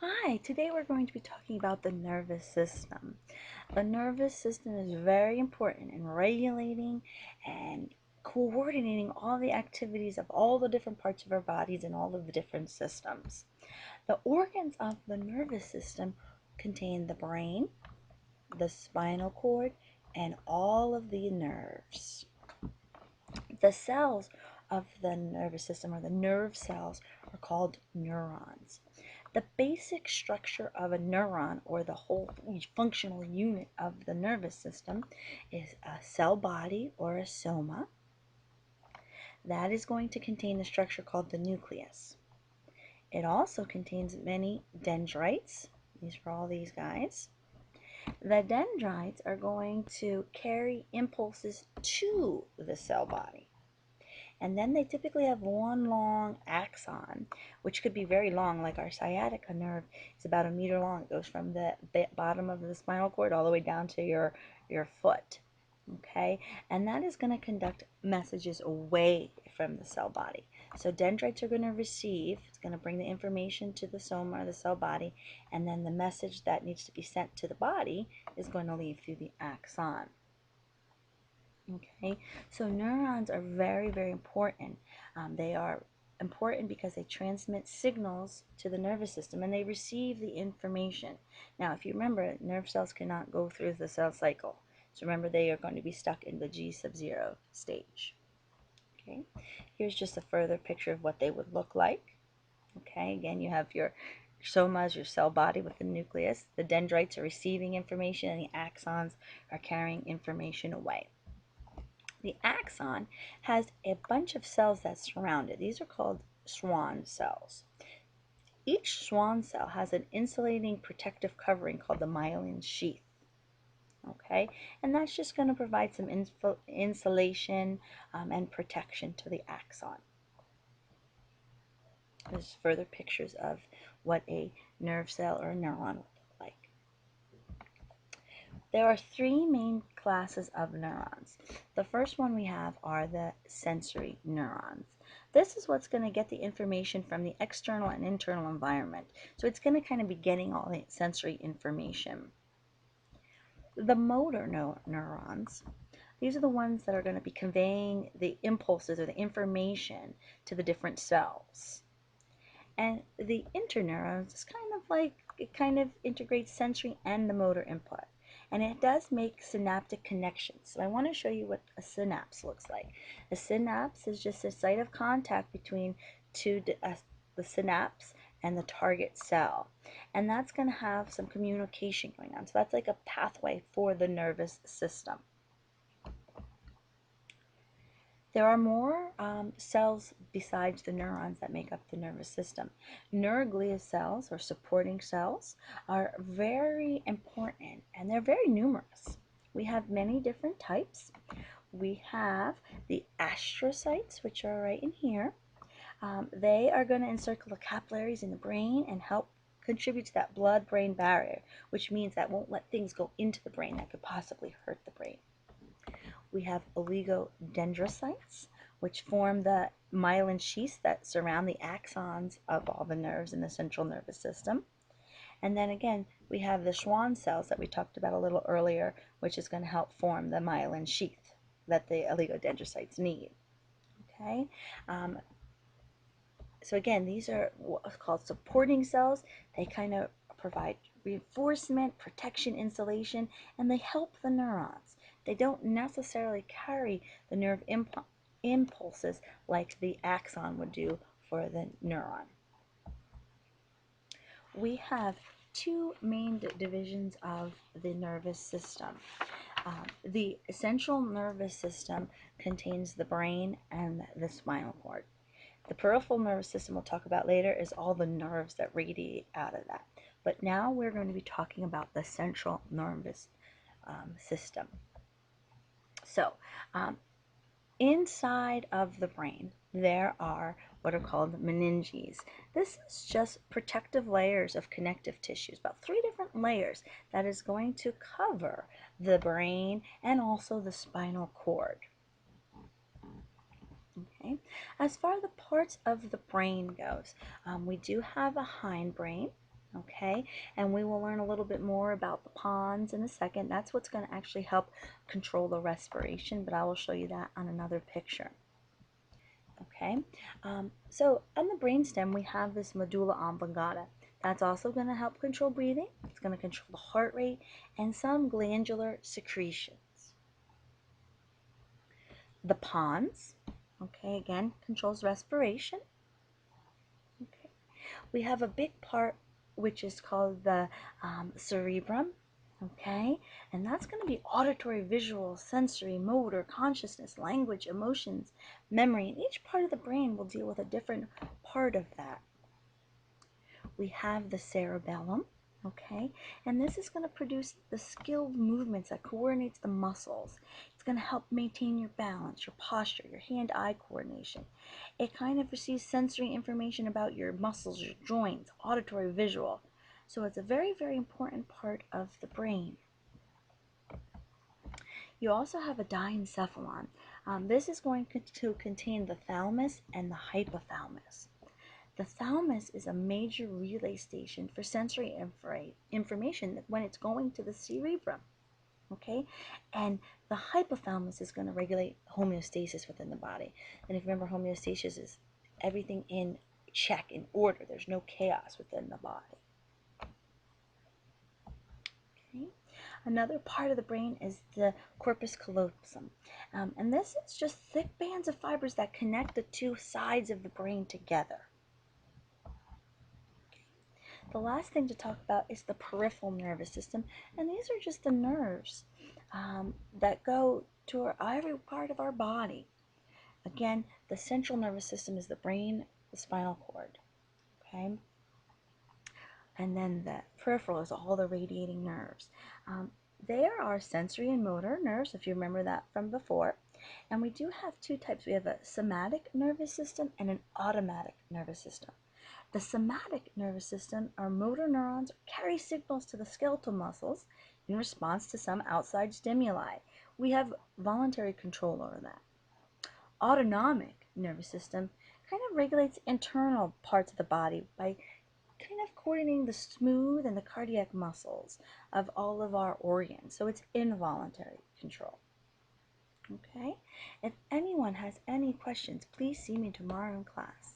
Hi, today we're going to be talking about the nervous system. The nervous system is very important in regulating and coordinating all the activities of all the different parts of our bodies and all of the different systems. The organs of the nervous system contain the brain, the spinal cord, and all of the nerves. The cells of the nervous system, or the nerve cells, are called neurons. The basic structure of a neuron, or the whole functional unit of the nervous system, is a cell body or a soma. That is going to contain a structure called the nucleus. It also contains many dendrites. These are all these guys. The dendrites are going to carry impulses to the cell body. And then they typically have one long axon, which could be very long, like our sciatica nerve is about a meter long. It goes from the bottom of the spinal cord all the way down to your foot. Okay, and that is going to conduct messages away from the cell body. So dendrites are going to receive, it's going to bring the information to the soma or the cell body, and then the message that needs to be sent to the body is going to leave through the axon. Okay, so neurons are very, very important. They are important because they transmit signals to the nervous system and they receive the information. Now, if you remember, nerve cells cannot go through the cell cycle. So remember, they are going to be stuck in the G sub 0 stage. Okay, here's just a further picture of what they would look like. Okay, again, you have your somas, your cell body with the nucleus. The dendrites are receiving information and the axons are carrying information away. The axon has a bunch of cells that surround it. These are called Schwann cells. Each Schwann cell has an insulating protective covering called the myelin sheath. Okay, and that's just going to provide some insulation and protection to the axon. There's further pictures of what a nerve cell or a neuron would look like. There are three main classes of neurons. The first one we have are the sensory neurons. This is what's going to get the information from the external and internal environment. So it's going to kind of be getting all the sensory information. The motor neurons, these are the ones that are going to be conveying the impulses or the information to the different cells. And the interneurons is kind of like, it kind of integrates sensory and the motor input. And it does make synaptic connections. So I want to show you what a synapse looks like. A synapse is just a site of contact between the synapse and the target cell. And that's going to have some communication going on. So that's like a pathway for the nervous system. There are more cells besides the neurons that make up the nervous system. Neuroglia cells, or supporting cells, are very important and they're very numerous. We have many different types. We have the astrocytes, which are right in here. They are going to encircle the capillaries in the brain and help contribute to that blood-brain barrier, which means that won't let things go into the brain that could possibly hurt the brain. We have oligodendrocytes, which form the myelin sheaths that surround the axons of all the nerves in the central nervous system. And then again, we have the Schwann cells that we talked about a little earlier, which is going to help form the myelin sheath that the oligodendrocytes need. Okay. So again, these are what's called supporting cells. They kind of provide reinforcement, protection, insulation, and they help the neurons. They don't necessarily carry the nerve impulses like the axon would do for the neuron. We have two main divisions of the nervous system. The central nervous system contains the brain and the spinal cord. The peripheral nervous system we'll talk about later is all the nerves that radiate out of that. But now we're going to be talking about the central nervous system. So, inside of the brain, there are what are called meninges. This is just protective layers of connective tissues, about 3 different layers that is going to cover the brain and also the spinal cord. Okay. As far as the parts of the brain goes, we do have a hindbrain, Okay, and we will learn a little bit more about the pons in a second. That's what's going to actually help control the respiration, but I will show you that on another picture. Okay, so on the brainstem, we have this medulla oblongata. That's also going to help control breathing. It's going to control the heart rate and some glandular secretions. The pons, okay, again, controls respiration. Okay. We have a big part which is called the cerebrum, okay, and that's going to be auditory, visual, sensory, motor, consciousness, language, emotions, memory, and each part of the brain will deal with a different part of that. We have the cerebellum, okay, and this is going to produce the skilled movements that coordinates the muscles. It's going to help maintain your balance, your posture, your hand-eye coordination. It kind of receives sensory information about your muscles, your joints, auditory, visual. So it's a very, very important part of the brain. You also have a diencephalon. This is going to contain the thalamus and the hypothalamus. The thalamus is a major relay station for sensory information when it's going to the cerebrum, okay? And the hypothalamus is going to regulate homeostasis within the body. And if you remember, homeostasis is everything in check, in order. There's no chaos within the body. Okay? Another part of the brain is the corpus callosum. And this is just thick bands of fibers that connect the two sides of the brain together. The last thing to talk about is the peripheral nervous system, and these are just the nerves that go to every part of our body. Again, the central nervous system is the brain, the spinal cord, okay? And then the peripheral is all the radiating nerves. There are sensory and motor nerves, if you remember that from before. And we do have two types. We have a somatic nervous system and an automatic nervous system. The somatic nervous system are motor neurons carry signals to the skeletal muscles in response to some outside stimuli. We have voluntary control over that. Autonomic nervous system kind of regulates internal parts of the body by kind of coordinating the smooth and the cardiac muscles of all of our organs. So it's involuntary control. Okay? If anyone has any questions, please see me tomorrow in class.